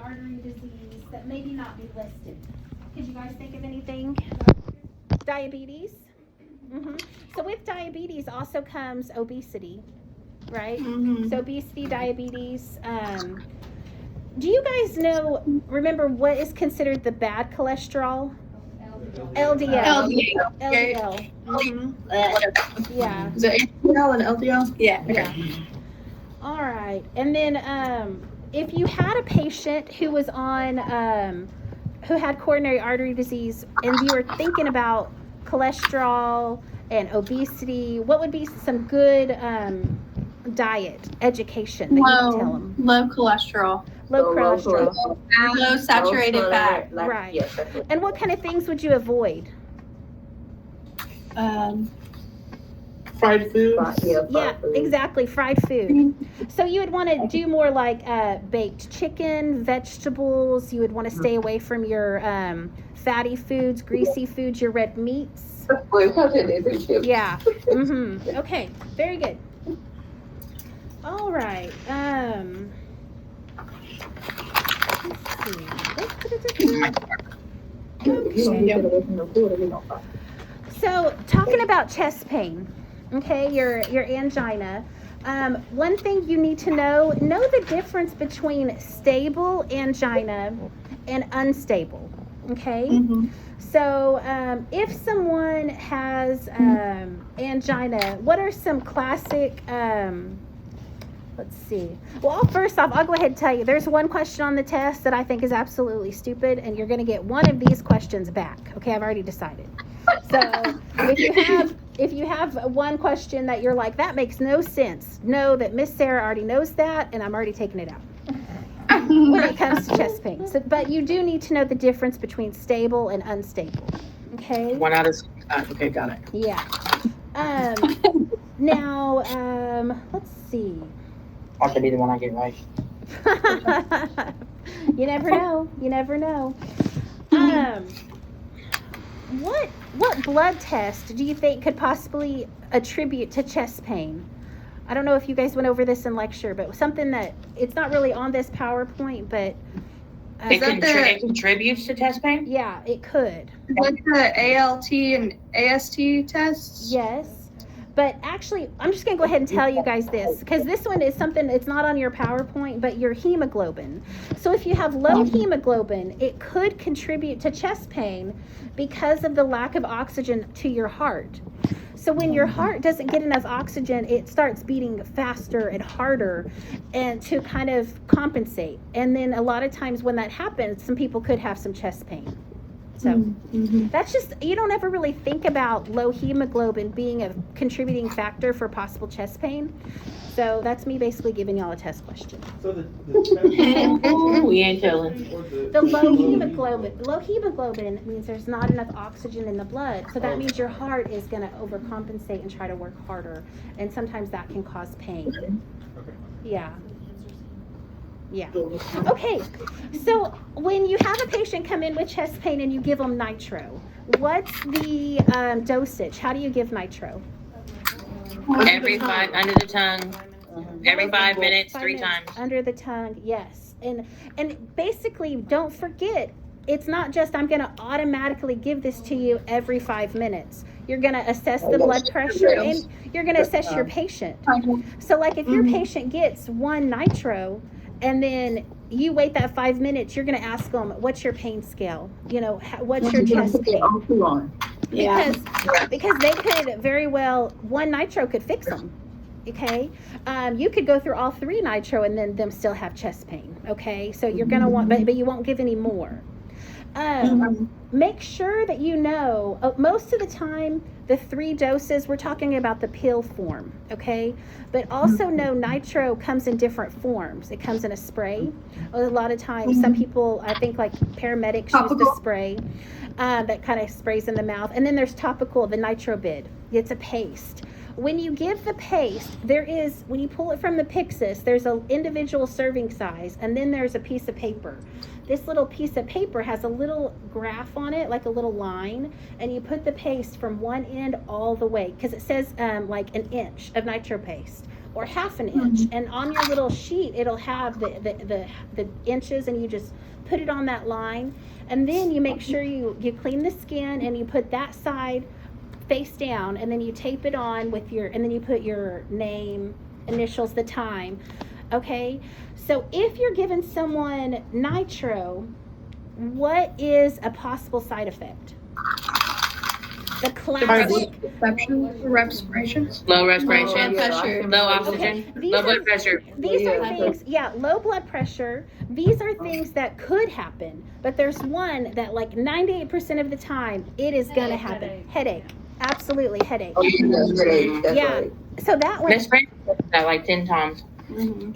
artery disease that maybe not be listed? Could you guys think of anything? Diabetes. So with diabetes also comes obesity, right? So obesity, diabetes. Do you guys remember what is considered the bad cholesterol? LDL. LDL. Yeah. Is it HDL and LDL? Yeah. Okay. Yeah. All right. And then if you had a patient who was on, who had coronary artery disease, and you were thinking about cholesterol and obesity, what would be some good diet education that you would tell them? Low cholesterol. Low cholesterol. Low saturated fat. Right. And what kind of things would you avoid? Fried food. Yeah, exactly. Fried food. So you would want to do more like baked chicken, vegetables. You would want to stay away from your fatty foods, greasy foods, your red meats. Yeah. Okay. Very good. All right. Let's see. So talking about chest pain. Okay, your angina. One thing you need to know the difference between stable angina and unstable. Okay, so if someone has angina, what are some classic? Let's see. Well, first off, I'll go ahead and tell you. There's one question on the test that I think is absolutely stupid, and you're going to get one of these questions back. Okay, I've already decided. So if you have one question that you're like, that makes no sense, know that Miss Sarah already knows that, and I'm already taking it out when it comes to chest pain. So, but you do need to know the difference between stable and unstable. Okay. One out of okay, got it. Yeah. Now, let's see. Watch it be the one I get right. You never know. You never know. What blood test do you think could possibly attribute to chest pain? I don't know if you guys went over this in lecture, but something that it's not really on this PowerPoint, but it contributes to chest pain? Yeah, it could. Is that the ALT and AST tests? Yes. But actually, I'm just going to go ahead and tell you guys this, because this one is something, it's not on your PowerPoint, but your hemoglobin. So if you have low hemoglobin, it could contribute to chest pain because of the lack of oxygen to your heart. So when your heart doesn't get enough oxygen, it starts beating faster and harder, and to kind of compensate. And then a lot of times when that happens, some people could have some chest pain. So that's just, you don't ever really think about low hemoglobin being a contributing factor for possible chest pain. So that's me basically giving y'all a test question. So the We ain't telling. The low hemoglobin means there's not enough oxygen in the blood. So that means your heart is going to overcompensate and try to work harder. And sometimes that can cause pain. Okay. Yeah. Yeah. Okay. So when you have a patient come in with chest pain and you give them nitro, what's the dosage? How do you give nitro? Every 5 under the tongue. Every 5 minutes, 3 times. Under the tongue, yes. And basically, don't forget, it's not just I'm going to automatically give this to you every 5 minutes. You're going to assess the blood pressure and you're going to assess your patient. So like if your patient gets 1 nitro, and then you wait that 5 minutes, you're going to ask them, what's your pain scale? You know, what's your chest pain? Because they could very well, 1 nitro could fix them. Okay. You could go through all 3 nitro and then them still have chest pain. Okay. So you're going to want, but you won't give any more. Make sure that you know, most of the time, the 3 doses, we're talking about the pill form, okay? But also know nitro comes in different forms. It comes in a spray. A lot of times, some people, I think like paramedics use the spray that kind of sprays in the mouth. And then there's topical, the NitroBid. It's a paste. When you give the paste, when you pull it from the Pyxis, there's an individual serving size, and then there's a piece of paper. This little piece of paper has a little graph on it, like a little line, and you put the paste from one end all the way, because it says like an inch of nitro paste. or half an inch. And on your little sheet, it'll have the inches, and you just put it on that line. And then you make sure you clean the skin, and you put that side face down, and then you tape it on with and then you put your name, initials, the time. Okay, so if you're giving someone nitro, what is a possible side effect? The classic. Respirations. Low respiration, Low blood pressure. low oxygen, Okay, low blood pressure. These are things, low blood pressure. These are things that could happen, but there's one that like 98% of the time it is gonna happen. Headache. Absolutely, headache. That's great. That's Yeah. right. So that one, Miss Brand said that like 10 times.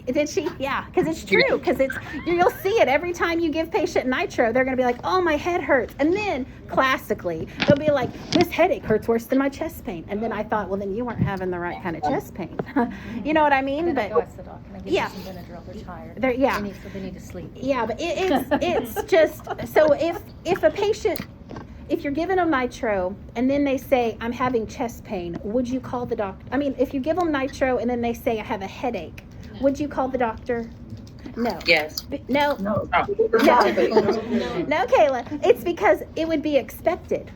did she? Yeah, because it's true. Because you'll see it every time you give patient nitro. They're gonna be like, "Oh, my head hurts," and then classically they'll be like, "This headache hurts worse than my chest pain." And then I thought, well, then you weren't having the right kind of chest pain. You know what I mean? Then I go But ask the doc, and I give Yeah. them some Benadryl. They're tired. yeah. They need to sleep. Yeah, but it's just so if a patient, if you're giving them nitro and then they say I'm having chest pain, would you call the doctor? I mean, if you give them nitro and then they say I have a headache, would you call the doctor? No. Yes. No. No. Oh. No, Kayla. It's because it would be expected.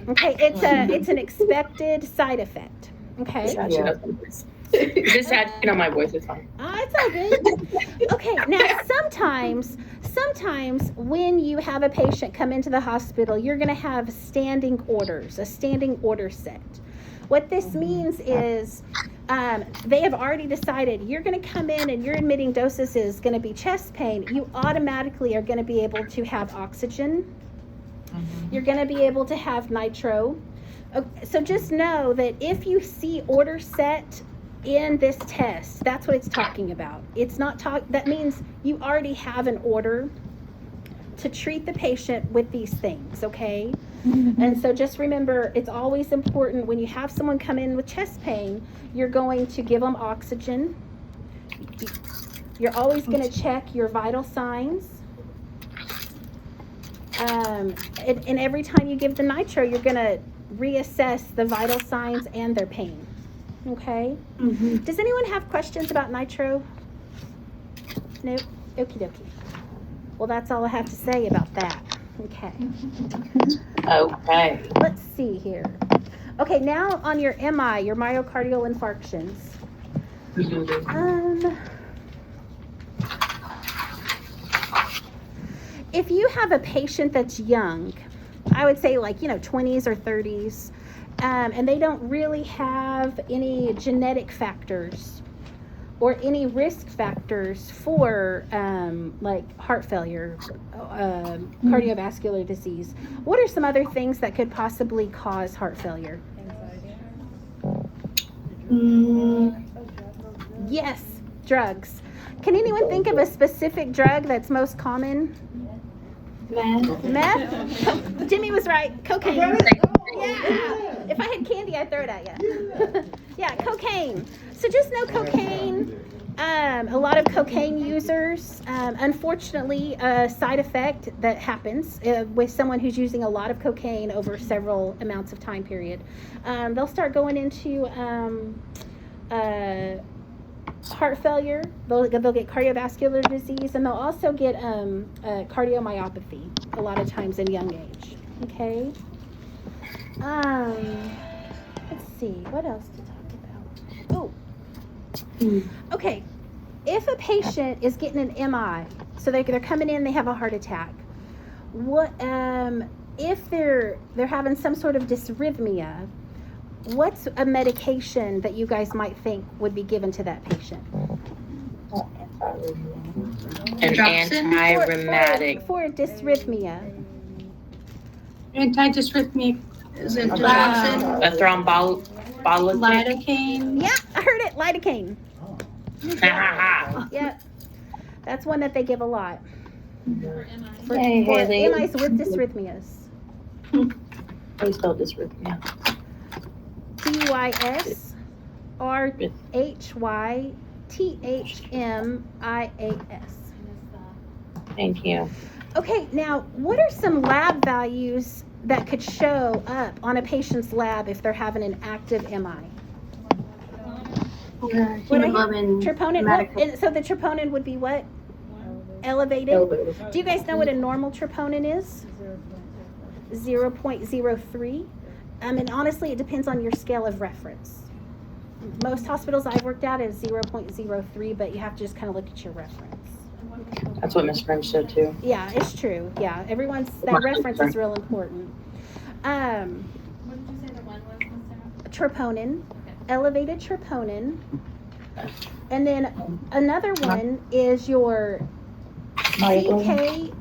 Okay, it's an expected side effect. Okay. Yeah. Just had to know my voice is fine. It's all good. Okay, now sometimes when you have a patient come into the hospital, you're going to have standing orders, a standing order set. What this means is they have already decided you're going to come in and your admitting doses is going to be chest pain. You automatically are going to be able to have oxygen. You're going to be able to have nitro. So just know that if you see order set in this test, that's what it's talking about. It's not that means you already have an order to treat the patient with these things, okay? And so just remember, it's always important when you have someone come in with chest pain, you're going to give them oxygen. You're always going to check your vital signs. And every time you give the nitro, you're going to reassess the vital signs and their pain. Okay? Does anyone have questions about nitro? Nope. Okie dokie. Well, that's all I have to say about that. Okay. Okay. Let's see here. Okay, now on your MI, your myocardial infarctions. If you have a patient that's young, I would say like, 20s or 30s, and they don't really have any genetic factors or any risk factors for like heart failure, cardiovascular disease. What are some other things that could possibly cause heart failure? Yes, drugs. Can anyone think of a specific drug that's most common? Meth? Jimmy was right. Cocaine. Yeah. If I had candy, I'd throw it at you. Yeah, cocaine. So just know cocaine. A lot of cocaine users, unfortunately, a side effect that happens with someone who's using a lot of cocaine over several amounts of time period, they'll start going into heart failure. They'll get cardiovascular disease, and they'll also get cardiomyopathy a lot of times in young age. Okay. Let's see, what else to talk about? Okay, if a patient is getting an MI, so they're coming in, they have a heart attack. What if they're having some sort of dysrhythmia? What's a medication that you guys might think would be given to that patient? An anti-rheumatic. For dysrhythmia. Anti-dysrhythmic. Is it A thrombolytic. lidocaine? Yeah, I heard it, lidocaine. Ha Yeah, that's one that they give a lot. For Hey, Haley. MIs with dysrhythmias. How you spell dysrhythmia? DYSRHYTHMIAS. Thank you. Okay, now what are some lab values that could show up on a patient's lab if they're having an active MI? Hemoglobin. Troponin. hematocrit. And so the troponin would be what? Elevated. Elevated. Do you guys know what a normal troponin is? 0.03. And honestly, it depends on your scale of reference. Most hospitals I've worked at is 0.03, but you have to just kind of look at your reference. That's what Miss French said too. Yeah, it's true. Yeah, that reference is real important. What did you say the one was, Miss Sarah? Troponin, elevated troponin, and then another one is your CK-MB.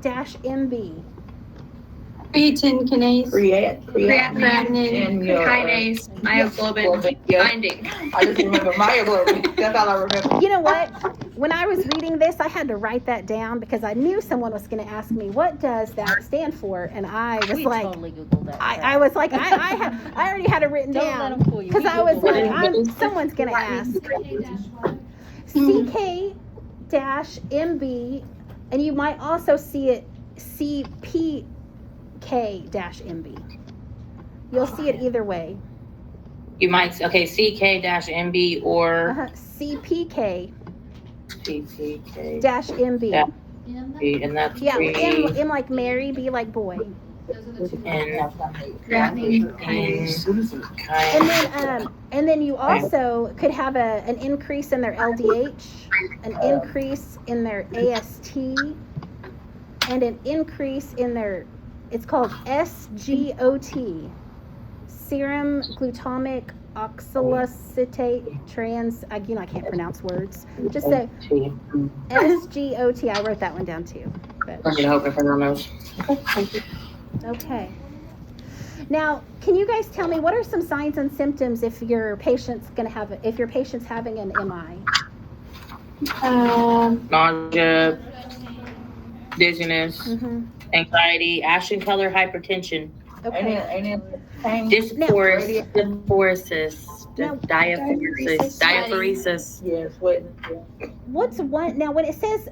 Creatine kinase. Creatinine, And your, kinase, myoglobin yeah. binding. I just remember myoglobin. That's all I remember. You know what? When I was reading this, I had to write that down because I knew someone was going to ask me, what does that stand for? And I was We like, totally Googled that. I was like, I already had it written Don't let down. 'em fool you. Because We I was Googled like, it. someone's going to ask. CK-MB, and you might also see it CPK-MB. You'll see it either way. You might, okay, CK-MB or CPK-MB. CPK. Yeah. And that's Yeah, three. M like Mary, B like boy. Those are the two. And Creatinine, kinase. And then you also could have an increase in their LDH, an increase in their AST, and an increase in their, it's called SGOT, serum glutamic oxaloacetate I can't pronounce words. Just say SGOT. I wrote that one down too. But. I'm gonna hope everyone knows. Okay. Now, can you guys tell me what are some signs and symptoms if your patient's having an MI? Nausea, dizziness, Mm-hmm. anxiety, ashen color, hypertension, Okay. dysphoresis, Now- diaphoresis. Yes, what? What's one now? When it says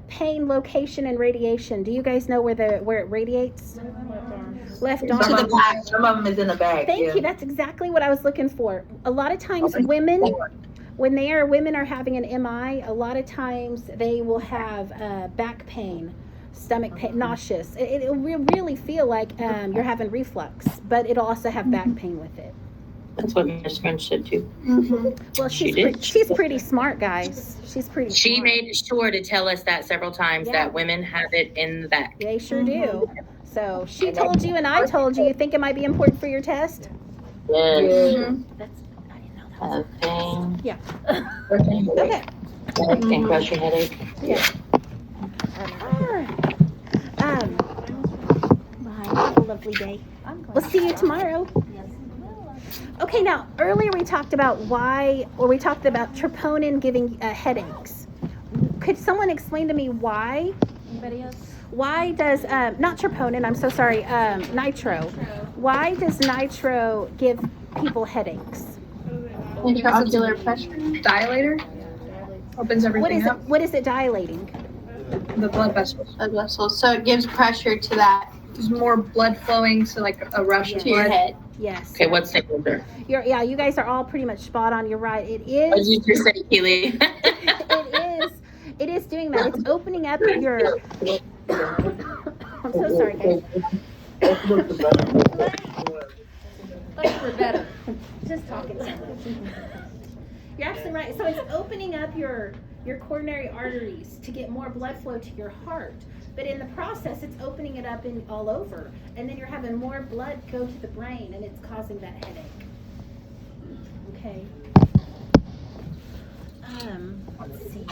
pain, location, and radiation, do you guys know where it radiates? Left arm. Some of them is in the back. Thank yeah. you. That's exactly what I was looking for. A lot of times, women are having an MI, a lot of times they will have back pain, stomach pain, nauseous. It'll really feel like you're having reflux, but it'll also have back pain with it. That's what Miss French said too. Well, She did. she's pretty smart, guys. She's pretty She smart. made sure to tell us that several times Yeah. that women have it in the back. They sure do. So she told you and I told you. You think it might be important for your test? Yes. That's, I didn't know that. Pain. Yeah. Okay. Okay. And crushing headache. Bye. Have a lovely day. I'm glad. We'll see you tomorrow. Yes. Okay, now earlier we talked about troponin giving headaches. Could someone explain to me why? Anybody else? Why does not troponin? I'm so sorry. Nitro. Why does nitro give people headaches? Intraocular pressure. Dilator. Opens everything up. What is it dilating? The blood vessels. Blood vessels. So it gives pressure to that, There's more blood flowing, so like a rush of to your blood. head. Yes. Okay, what's the answer? You guys are all pretty much spot on. You're right. It What did is. you just say, Keely? It is doing that. It's opening up your. I'm so sorry, guys. Like we're better. Just talking so much. You're absolutely right. So it's opening up your coronary arteries to get more blood flow to your heart. But in the process, it's opening it up all over. And then you're having more blood go to the brain, and it's causing that headache. Okay. Let's see.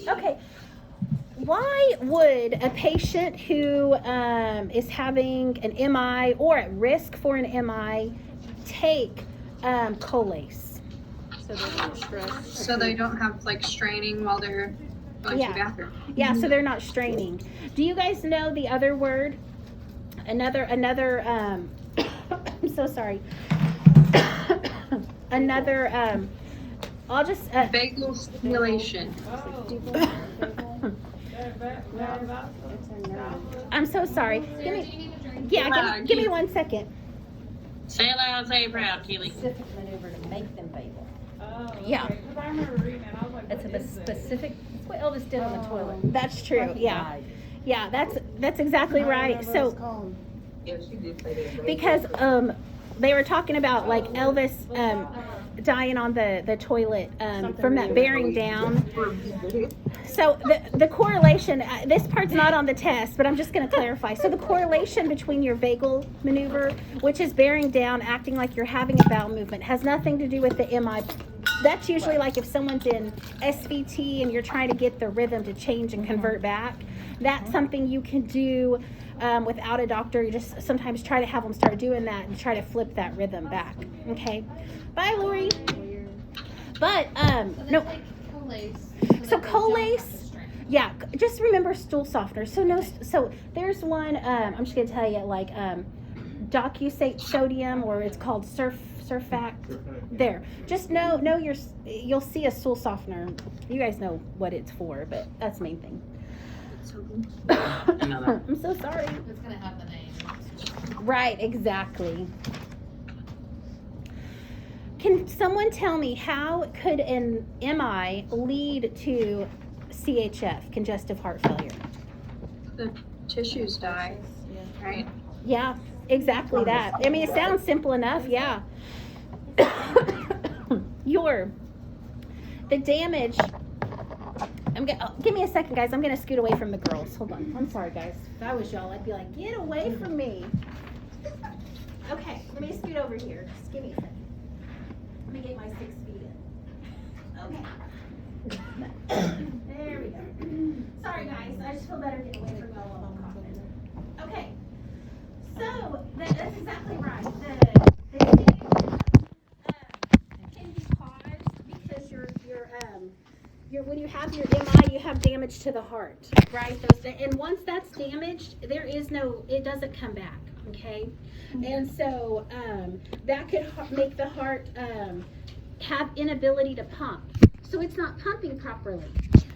Okay. Why would a patient who is having an MI or at risk for an MI take Colace? So they don't have like straining while they're going to the bathroom. Yeah, so they're not straining. Do you guys know the other word? Another I'm so sorry. Another I'll just Vagal stimulation. I'm so sorry. Give me 1 second. Say it loud, say it proud, Keely. Specific maneuver to make them vagal. Oh, Yeah. okay, 'cause I remember reading that. I was like, That's what a is this? specific, that's what Elvis did on the toilet. That's true. Like he Yeah. died. Yeah, that's exactly right. So Yeah, she did say that. because they were talking about like Elvis dying on the toilet from that bearing down. So the correlation, this part's not on the test, but I'm just going to clarify. So the correlation between your vagal maneuver, which is bearing down, acting like you're having a bowel movement, has nothing to do with the MI. That's usually like if someone's in SVT and you're trying to get the rhythm to change and convert back. That's something you can do without a doctor. You just sometimes try to have them start doing that and try to flip that rhythm back. Okay. Bye, Lori. But no. So Colace, yeah, just remember stool softener. So there's one. I'm just gonna tell you like Docusate sodium, or it's called Surfact. There, just know you'll see a stool softener. You guys know what it's for, but that's the main thing. I'm so sorry. It's gonna have the name. Right, exactly. Can someone tell me how could an MI lead to CHF, congestive heart failure? The tissues die, right? Yeah, exactly that. I mean, it sounds simple enough, yeah. The damage, give me a second, guys. I'm gonna scoot away from the girls. Hold on. I'm sorry, guys. If I was y'all, I'd be like, get away from me. Okay, let me scoot over here. Just give me a second. Let me get my 6 feet in. Okay. There we go. Sorry, guys. I just feel better getting away from y'all while I'm coughing. Okay. So, that's exactly right. The damage can be caused because when you have your MI, you have damage to the heart, right? And once that's damaged, it doesn't come back, okay? And so that could make the heart have inability to pump. So it's not pumping properly,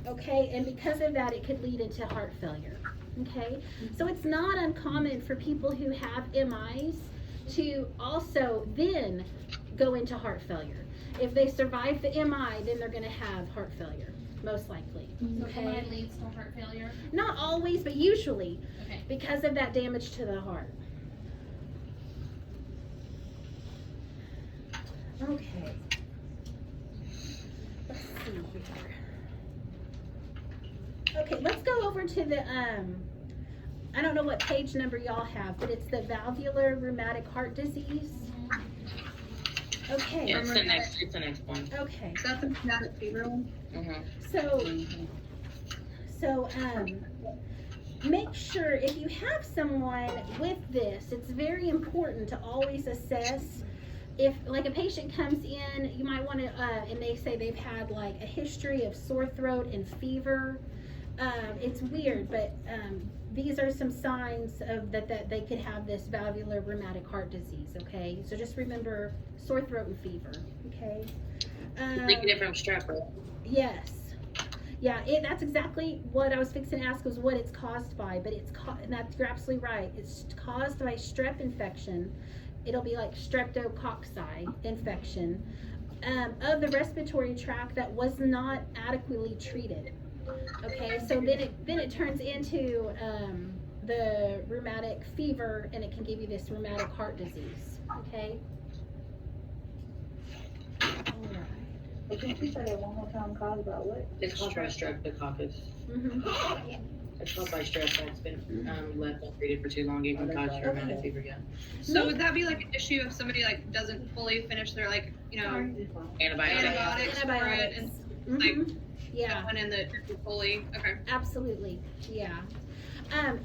okay? And because of that, it could lead into heart failure, okay? So it's not uncommon for people who have MIs to also then go into heart failure. If they survive the MI, then they're going to have heart failure, most likely. So MI leads to heart failure? Not always, but usually, Okay. because of that damage to the heart. Okay. Let's see here. Okay, let's go over to the, I don't know what page number y'all have, but it's the valvular rheumatic heart disease. Okay. Yeah, it's the next one. Okay. Is that the rheumatic fever one? Mm-hmm. So, make sure if you have someone with this, it's very important to always assess. If like a patient comes in, you might want to, and they say they've had like a history of sore throat and fever. It's weird, but these are some signs of that they could have this valvular rheumatic heart disease. Okay, so just remember sore throat and fever. Okay. Thinking it from strep, right? Yes. Yeah, that's exactly what I was fixing to ask, was what it's caused by, but and you're absolutely right. It's caused by strep infection. It'll be like streptococci infection of the respiratory tract that was not adequately treated. Okay, so then it turns into the rheumatic fever, and it can give you this rheumatic heart disease. Okay. All right. But can you say that one more time? Caused by what? It's called by streptococcus. Mm-hmm. It's called by strep that's been left untreated for too long. It can cause rheumatic fever, yeah. So would that be like an issue if somebody like doesn't fully finish their like, antibiotics for it and Mm-hmm. Yeah. went in the fully? Okay. Absolutely, yeah.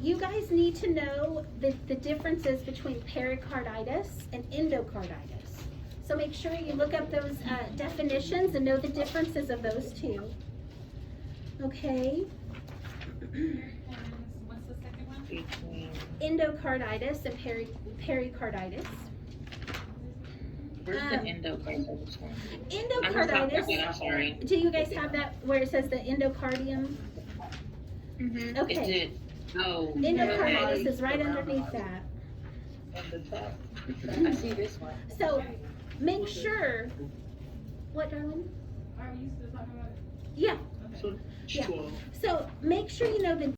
You guys need to know the differences between pericarditis and endocarditis. So make sure you look up those definitions and know the differences of those two. Okay. What's the second one? Between, Endocarditis and pericarditis. where's the endocarditis one? Endocarditis. I'm sorry. Do you guys have that where it says the endocardium? Mm-hmm. Okay. Is it? Oh. Endocarditis is right underneath that. On the top. I see this one. So make sure. What, darling? Are you still talking about it? Yeah. So, Yeah. 12. So make sure you know the